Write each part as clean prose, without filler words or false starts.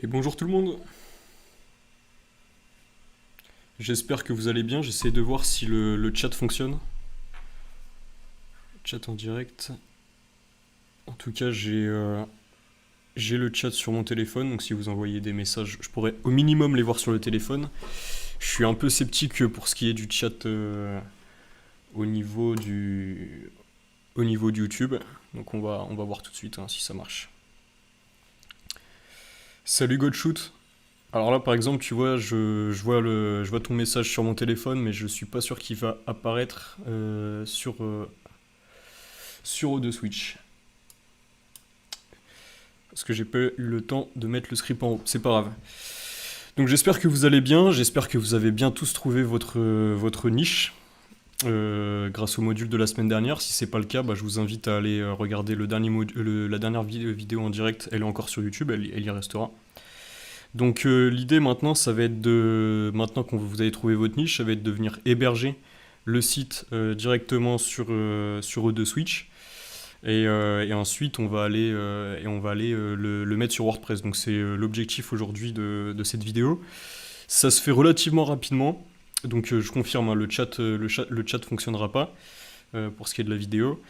Et bonjour tout le monde. J'espère que vous allez bien. J'essaie de voir si le chat fonctionne. Chat en direct. En tout cas, j'ai le chat sur mon téléphone, donc si vous envoyez des messages, je pourrais au minimum les voir sur le téléphone. Je suis un peu sceptique pour ce qui est du chat au niveau du au niveau de YouTube. Donc on va voir tout de suite si ça marche. Salut Godshoot. Alors là, par exemple, tu vois, je vois ton message sur mon téléphone, mais je suis pas sûr qu'il va apparaître sur O2 Switch. Parce que j'ai pas eu le temps de mettre le script en haut. C'est pas grave. Donc j'espère que vous allez bien, j'espère que vous avez bien tous trouvé votre niche grâce au module de la semaine dernière. Si c'est pas le cas, je vous invite à aller regarder la dernière vidéo en direct. Elle est encore sur YouTube, elle y restera. Donc l'idée maintenant, ça va être maintenant que vous avez trouvé votre niche, ça va être de venir héberger le site directement sur O2 Switch. Et ensuite, on va aller le mettre sur WordPress. Donc c'est l'objectif aujourd'hui de cette vidéo. Ça se fait relativement rapidement. Donc je confirme, le chat fonctionnera pas pour ce qui est de la vidéo.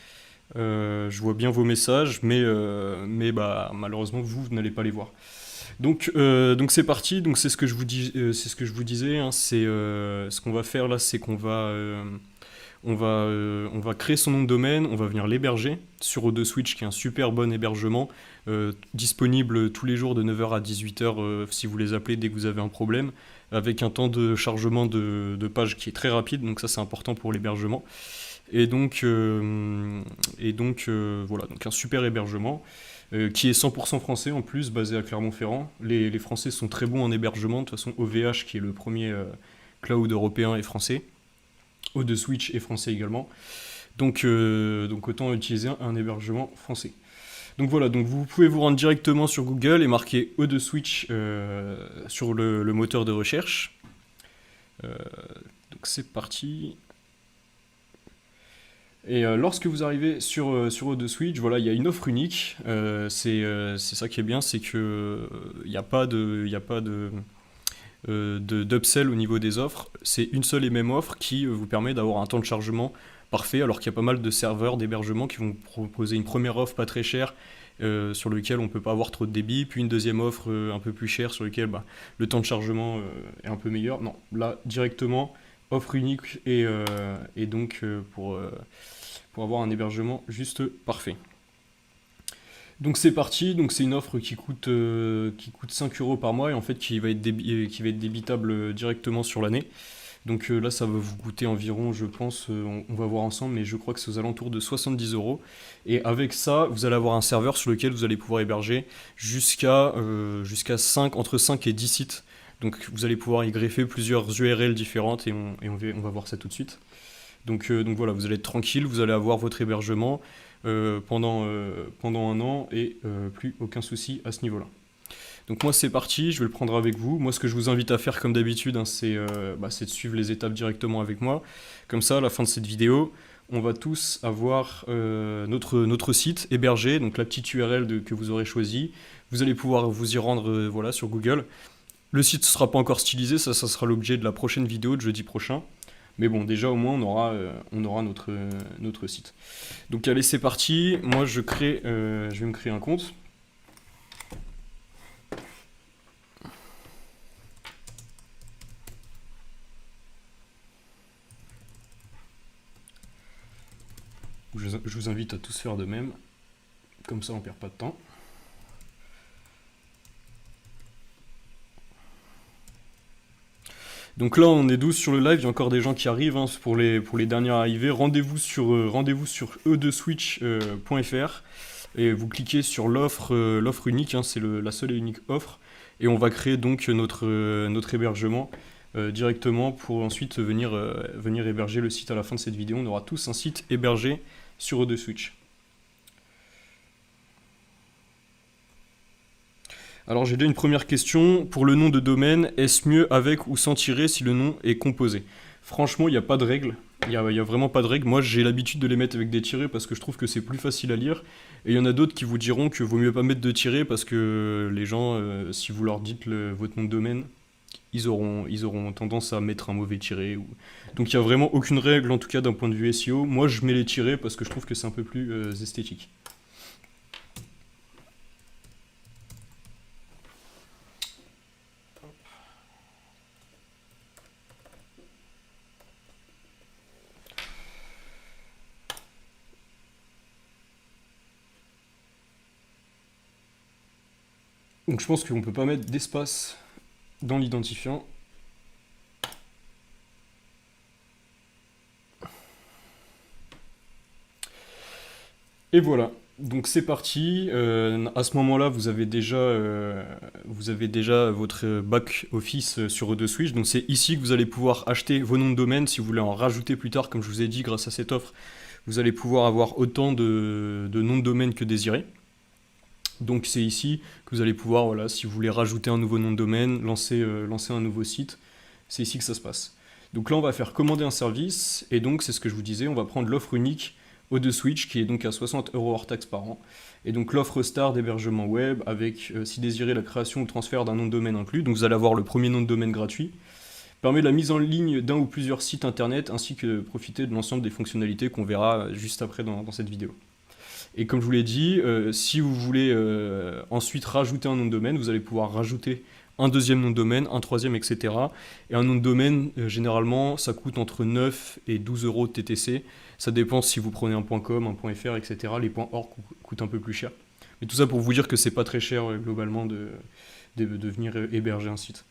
Je vois bien vos messages, mais malheureusement vous n'allez pas les voir. Donc c'est parti. Donc c'est ce que je vous disais. Ce qu'on va faire là, c'est qu'on va on va créer son nom de domaine, on va venir l'héberger sur O2 Switch, qui est un super bon hébergement, disponible tous les jours de 9h à 18h si vous les appelez dès que vous avez un problème, avec un temps de chargement de page qui est très rapide, donc ça c'est important pour l'hébergement. Voilà, donc un super hébergement qui est 100% français en plus, basé à Clermont-Ferrand. Les Français sont très bons en hébergement, de toute façon OVH qui est le premier cloud européen est français. O2 Switch est français également. Donc autant utiliser un hébergement français. Donc voilà, donc vous pouvez vous rendre directement sur Google et marquer O2 Switch sur le moteur de recherche. Donc c'est parti. Et lorsque vous arrivez sur O2 Switch, voilà, il y a une offre unique. C'est ça qui est bien, c'est que il n'y a pas d'upsell au niveau des offres. C'est une seule et même offre qui vous permet d'avoir un temps de chargement parfait, alors qu'il y a pas mal de serveurs d'hébergement qui vont proposer une première offre pas très chère sur lequel on ne peut pas avoir trop de débit, puis une deuxième offre un peu plus chère sur lequel le temps de chargement est un peu meilleur. Non, là directement offre unique et donc pour avoir un hébergement juste parfait. Donc c'est parti, donc c'est une offre qui coûte 5 euros par mois et en fait qui va être débitable directement sur l'année. Donc là ça va vous coûter environ, je pense, on va voir ensemble, mais je crois que c'est aux alentours de 70 euros. Et avec ça, vous allez avoir un serveur sur lequel vous allez pouvoir héberger jusqu'à 5, entre 5 et 10 sites. Donc vous allez pouvoir y greffer plusieurs URL différentes et on va voir ça tout de suite. Donc voilà, vous allez être tranquille, vous allez avoir votre hébergement pendant un an et plus aucun souci à ce niveau-là. Donc moi c'est parti, je vais le prendre avec vous. Moi ce que je vous invite à faire comme d'habitude, c'est de suivre les étapes directement avec moi. Comme ça, à la fin de cette vidéo, on va tous avoir notre site hébergé, donc la petite URL que vous aurez choisie. Vous allez pouvoir vous y rendre voilà, sur Google. Le site ne sera pas encore stylisé, ça sera l'objet de la prochaine vidéo de jeudi prochain. Mais bon, déjà au moins on aura notre site. Donc allez, c'est parti. Moi je vais me créer un compte. Je vous invite à tous faire de même. Comme ça on perd pas de temps. Donc là, on est 12 sur le live, il y a encore des gens qui arrivent pour les derniers arrivés. Rendez-vous sur e2switch.fr et vous cliquez sur l'offre unique, c'est la seule et unique offre. Et on va créer donc notre hébergement directement pour ensuite venir héberger le site à la fin de cette vidéo. On aura tous un site hébergé sur E2Switch. Alors j'ai déjà une première question. Pour le nom de domaine, est-ce mieux avec ou sans tiret si le nom est composé? Franchement, il n'y a pas de règle. Il y a vraiment pas de règle. Moi, j'ai l'habitude de les mettre avec des tirets parce que je trouve que c'est plus facile à lire. Et il y en a d'autres qui vous diront que vaut mieux pas mettre de tirets parce que les gens, si vous leur dites votre nom de domaine, ils auront tendance à mettre un mauvais tiret. Donc il y a vraiment aucune règle, en tout cas d'un point de vue SEO. Moi, je mets les tirets parce que je trouve que c'est un peu plus esthétique. Donc je pense qu'on peut pas mettre d'espace dans l'identifiant. Et voilà, donc c'est parti. À ce moment-là, vous avez déjà votre back office sur O2Switch. Donc c'est ici que vous allez pouvoir acheter vos noms de domaine si vous voulez en rajouter plus tard, comme je vous ai dit, grâce à cette offre. Vous allez pouvoir avoir autant de noms de domaine que désiré. Donc c'est ici que vous allez pouvoir, voilà, si vous voulez rajouter un nouveau nom de domaine, lancer un nouveau site, c'est ici que ça se passe. Donc là on va faire commander un service, et donc c'est ce que je vous disais, on va prendre l'offre unique O2Switch qui est donc à 60 € hors taxe par an. Et donc l'offre star d'hébergement web avec, si désiré, la création ou transfert d'un nom de domaine inclus. Donc vous allez avoir le premier nom de domaine gratuit. Permet la mise en ligne d'un ou plusieurs sites internet ainsi que de profiter de l'ensemble des fonctionnalités qu'on verra juste après dans cette vidéo. Et comme je vous l'ai dit, si vous voulez ensuite rajouter un nom de domaine, vous allez pouvoir rajouter un deuxième nom de domaine, un troisième, etc. Et un nom de domaine, généralement, ça coûte entre 9 et 12 € de TTC. Ça dépend si vous prenez un .com, un .fr, etc. Les .org coûtent un peu plus cher. Mais tout ça pour vous dire que c'est pas très cher globalement de venir héberger un site.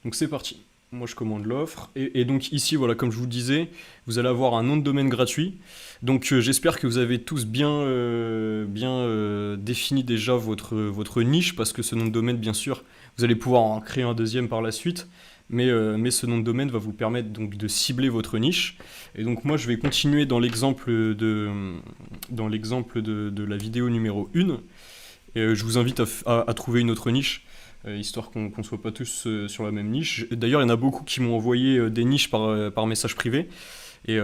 Donc c'est parti. Moi je commande l'offre. Et donc ici, voilà, comme je vous le disais, vous allez avoir un nom de domaine gratuit. Donc j'espère que vous avez tous bien défini déjà votre niche, parce que ce nom de domaine, bien sûr, vous allez pouvoir en créer un deuxième par la suite. Mais ce nom de domaine va vous permettre donc de cibler votre niche. Et donc moi je vais continuer dans l'exemple de la vidéo numéro 1. Et je vous invite à trouver une autre niche, histoire qu'on ne soit pas tous sur la même niche. D'ailleurs, il y en a beaucoup qui m'ont envoyé des niches par message privé. Et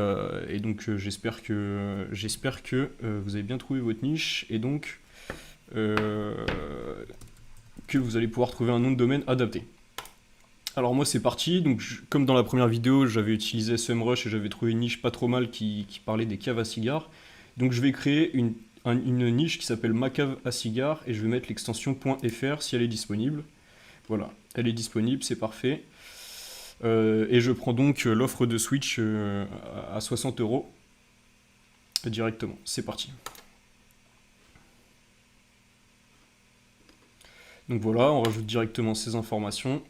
donc j'espère que vous avez bien trouvé votre niche, et donc que vous allez pouvoir trouver un nom de domaine adapté. Alors moi c'est parti, donc comme dans la première vidéo j'avais utilisé SEMrush et j'avais trouvé une niche pas trop mal qui parlait des caves à cigares. Donc je vais créer une niche qui s'appelle ma cave à cigares, et je vais mettre l'extension .fr si elle est disponible. Voilà, elle est disponible, c'est parfait. Et je prends donc l'offre de Switch à 60 € directement. C'est parti. Donc voilà, on rajoute directement ces informations.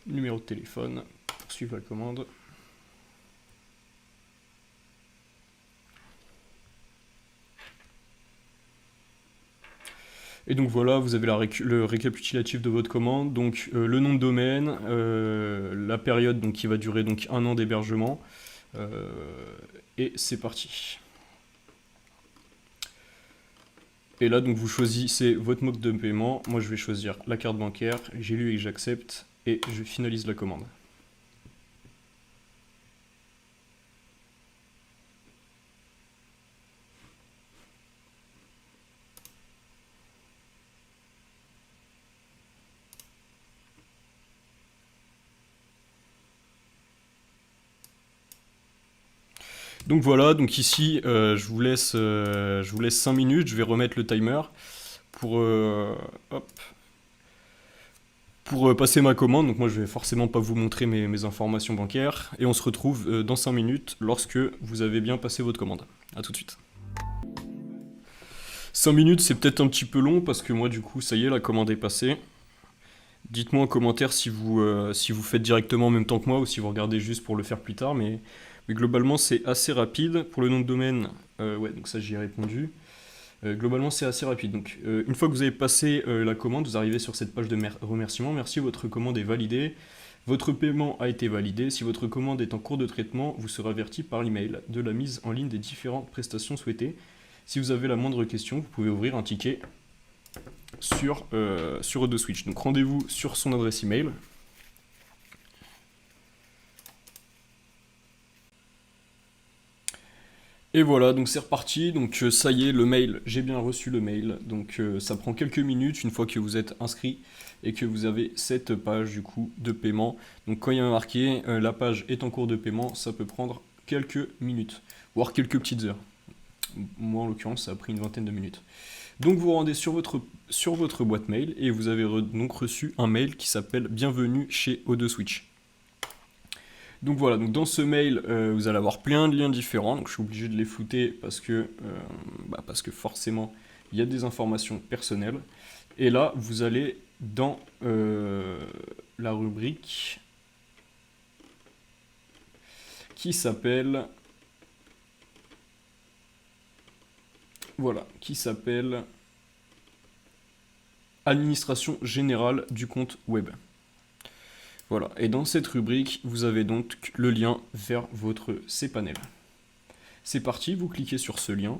Numéro de téléphone pour suivre la commande. Et donc voilà, vous avez le récapitulatif de votre commande, donc le nom de domaine, la période donc, qui va durer donc 1 an d'hébergement, et c'est parti. Et là donc vous choisissez votre mode de paiement. Moi je vais choisir la carte bancaire, j'ai lu et j'accepte, et je finalise la commande. Donc voilà, donc ici je vous laisse 5 minutes, je vais remettre le timer pour, passer ma commande. Donc moi je vais forcément pas vous montrer mes informations bancaires, et on se retrouve dans 5 minutes lorsque vous avez bien passé votre commande. A tout de suite. 5 minutes c'est peut-être un petit peu long parce que moi du coup ça y est, la commande est passée. Dites-moi en commentaire si vous faites directement en même temps que moi ou si vous regardez juste pour le faire plus tard, mais globalement c'est assez rapide. Pour le nom de domaine, ouais, donc ça j'y ai répondu. Globalement, c'est assez rapide. Donc, une fois que vous avez passé la commande, vous arrivez sur cette page de remerciement. Merci, votre commande est validée. Votre paiement a été validé. Si votre commande est en cours de traitement, vous serez averti par l'email de la mise en ligne des différentes prestations souhaitées. Si vous avez la moindre question, vous pouvez ouvrir un ticket sur O2Switch. Donc, rendez-vous sur son adresse email. Et voilà, donc c'est reparti, donc ça y est, le mail, j'ai bien reçu le mail, donc ça prend quelques minutes une fois que vous êtes inscrit et que vous avez cette page du coup de paiement. Donc quand il y a marqué la page est en cours de paiement, ça peut prendre quelques minutes, voire quelques petites heures. Moi en l'occurrence ça a pris une vingtaine de minutes. Donc vous rendez sur votre boîte mail et vous avez donc reçu un mail qui s'appelle Bienvenue chez O2Switch. Donc voilà, donc dans ce mail, vous allez avoir plein de liens différents. Donc je suis obligé de les flouter parce que forcément, il y a des informations personnelles. Et là, vous allez dans la rubrique qui s'appelle... Voilà, qui s'appelle Administration générale du compte web. Voilà, et dans cette rubrique, vous avez donc le lien vers votre cPanel. C'est parti, vous cliquez sur ce lien,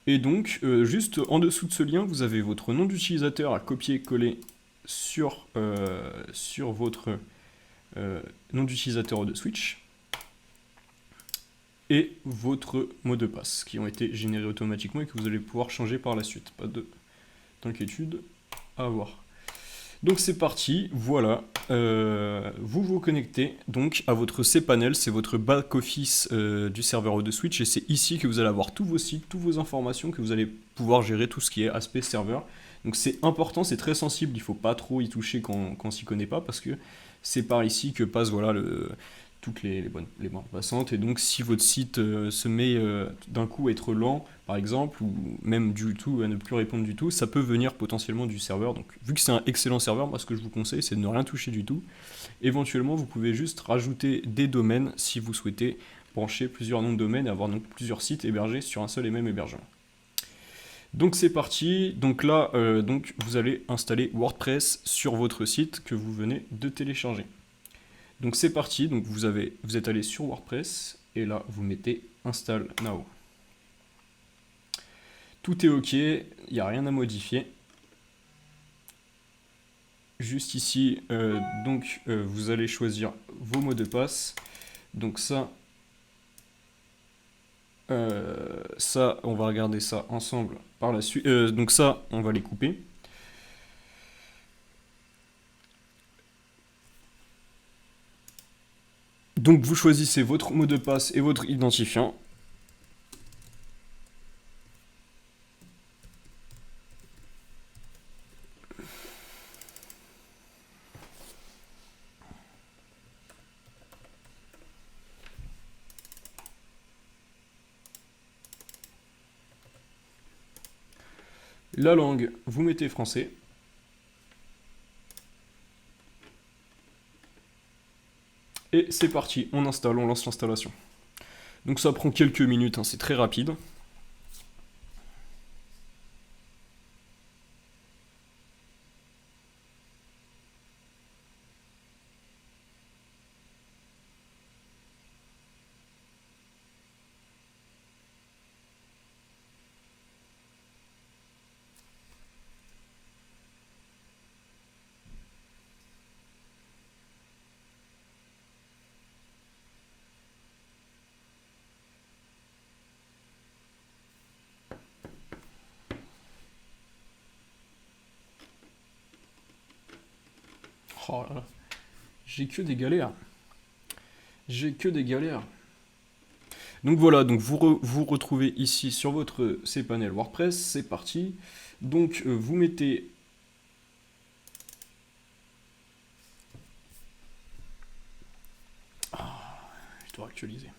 et donc, juste en dessous de ce lien, vous avez votre nom d'utilisateur à copier-coller sur votre nom d'utilisateur O2Switch, et votre mot de passe, qui ont été générés automatiquement et que vous allez pouvoir changer par la suite. Pas d'inquiétude à avoir. Donc c'est parti, voilà, vous vous connectez donc à votre cPanel, c'est votre back-office du serveur O2Switch et c'est ici que vous allez avoir tous vos sites, toutes vos informations, que vous allez pouvoir gérer tout ce qui est aspect serveur. Donc c'est important, c'est très sensible, il ne faut pas trop y toucher quand on s'y connaît pas parce que c'est par ici que passe voilà, toutes les bandes passantes et donc si votre site se met d'un coup à être lent par exemple ou même du tout à ne plus répondre du tout, ça peut venir potentiellement du serveur. Donc vu que c'est un excellent serveur, moi ce que je vous conseille c'est de ne rien toucher du tout. Éventuellement vous pouvez juste rajouter des domaines si vous souhaitez brancher plusieurs noms de domaines et avoir donc plusieurs sites hébergés sur un seul et même hébergement. Donc c'est parti, donc là donc vous allez installer WordPress sur votre site que vous venez de télécharger. Donc c'est parti, donc vous êtes allé sur WordPress et là vous mettez Install Now. Tout est OK, il n'y a rien à modifier. Juste ici, vous allez choisir vos mots de passe. Donc ça, on va regarder ça ensemble par la suite. Donc ça, on va les couper. Donc vous choisissez votre mot de passe et votre identifiant. La langue, vous mettez français. Et c'est parti, on installe, on lance l'installation. Donc ça prend quelques minutes, hein, c'est très rapide. Oh là là, j'ai que des galères. J'ai que des galères. Donc voilà, donc vous retrouvez ici sur votre cPanel WordPress, c'est parti. Donc vous mettez... je dois actualiser.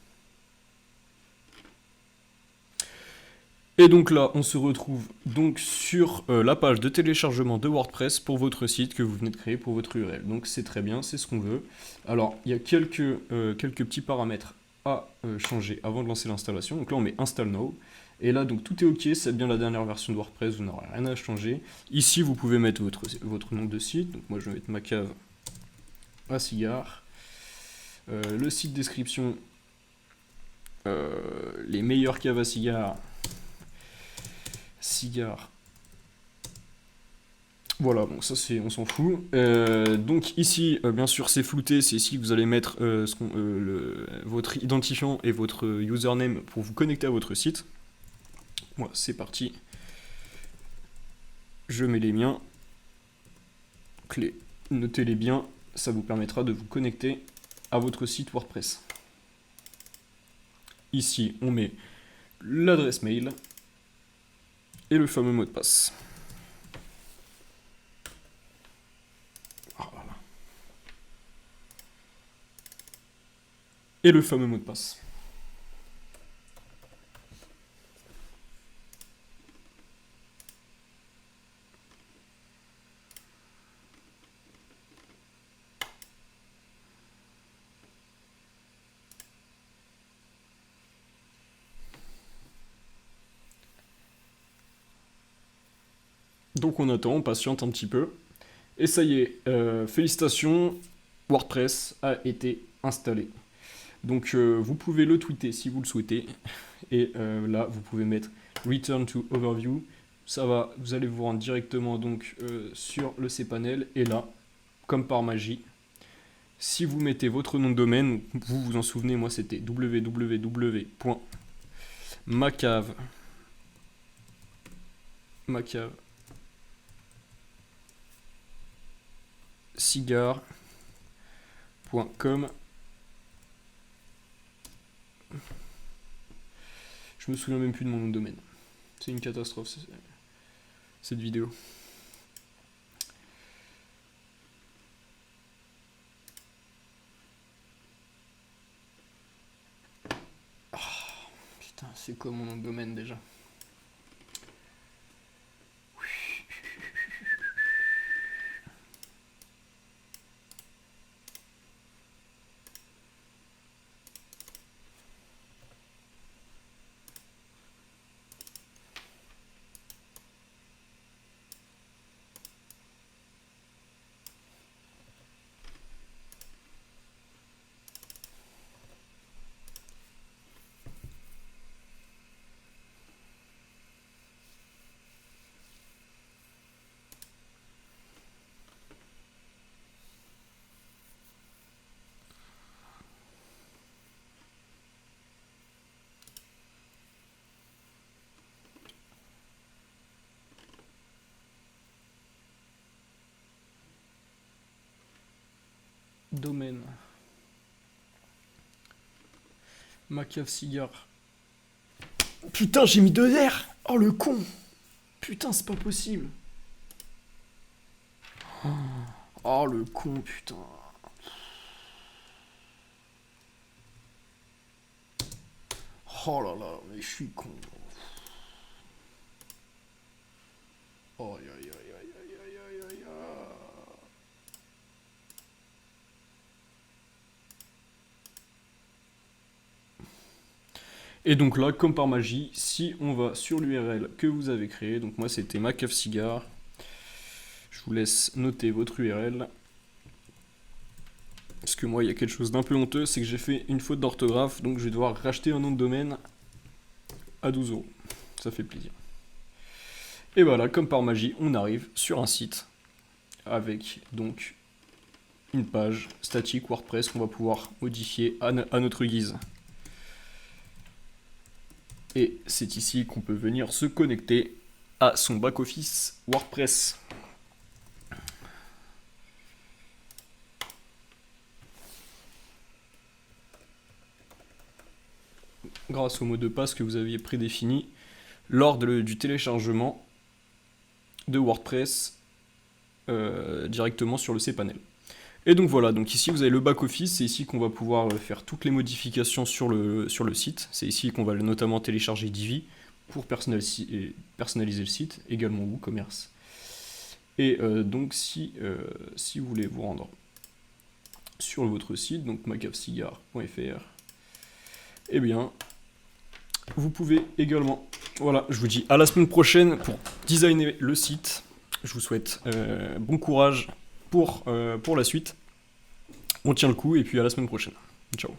Et donc là, on se retrouve donc sur la page de téléchargement de WordPress pour votre site que vous venez de créer pour votre URL. Donc c'est très bien, c'est ce qu'on veut. Alors, il y a quelques petits paramètres à changer avant de lancer l'installation. Donc là, on met Install Now. Et là, donc tout est OK, c'est bien la dernière version de WordPress, vous n'aurez rien à changer. Ici, vous pouvez mettre votre nom de site. Donc moi, je vais mettre ma cave à cigare. Le site description, les meilleures caves à cigare. Voilà, bon ça c'est, on s'en fout. Donc ici, bien sûr, c'est flouté, c'est ici que vous allez mettre votre identifiant et votre username pour vous connecter à votre site. Voilà, c'est parti. Je mets les miens. Clés. Notez-les bien, ça vous permettra de vous connecter à votre site WordPress. Ici, on met l'adresse mail et le fameux mot de passe. Voilà. Et le fameux mot de passe. Donc on attend, on patiente un petit peu. Et ça y est, félicitations, WordPress a été installé. Donc vous pouvez le tweeter si vous le souhaitez. Et là, vous pouvez mettre Return to Overview. Ça va, vous allez vous rendre directement donc sur le cPanel. Et là, comme par magie, si vous mettez votre nom de domaine, vous vous en souvenez, moi c'était www.macave cigare.com. Je me souviens même plus de mon nom de domaine. C'est une catastrophe cette vidéo. Oh, putain, c'est quoi mon nom de domaine déjà? Domaine. Macave cigare. Putain, j'ai mis 2 R. Oh le con. Putain, c'est pas possible. Oh le con, putain. Oh là là, mais je suis con. Oh aïe aïe aïe aïe aïe aïe aïe aïe. Et donc là, comme par magie, si on va sur l'URL que vous avez créé, donc moi c'était Macave Cigare, je vous laisse noter votre URL. Parce que moi, il y a quelque chose d'un peu honteux, c'est que j'ai fait une faute d'orthographe, donc je vais devoir racheter un nom de domaine à 12 €. Ça fait plaisir. Et voilà, comme par magie, on arrive sur un site avec donc une page statique WordPress qu'on va pouvoir modifier à notre guise. Et c'est ici qu'on peut venir se connecter à son back-office WordPress. Grâce au mot de passe que vous aviez prédéfini lors du téléchargement de WordPress directement sur le cPanel. Et donc voilà, donc ici vous avez le back-office, c'est ici qu'on va pouvoir faire toutes les modifications sur le site. C'est ici qu'on va notamment télécharger Divi pour personnaliser le site, également WooCommerce. Et donc si vous voulez vous rendre sur votre site, donc macavecigare.fr, eh bien vous pouvez également Voilà, je vous dis à la semaine prochaine pour designer le site. Je vous souhaite bon courage pour la suite. On tient le coup et puis à la semaine prochaine. Ciao.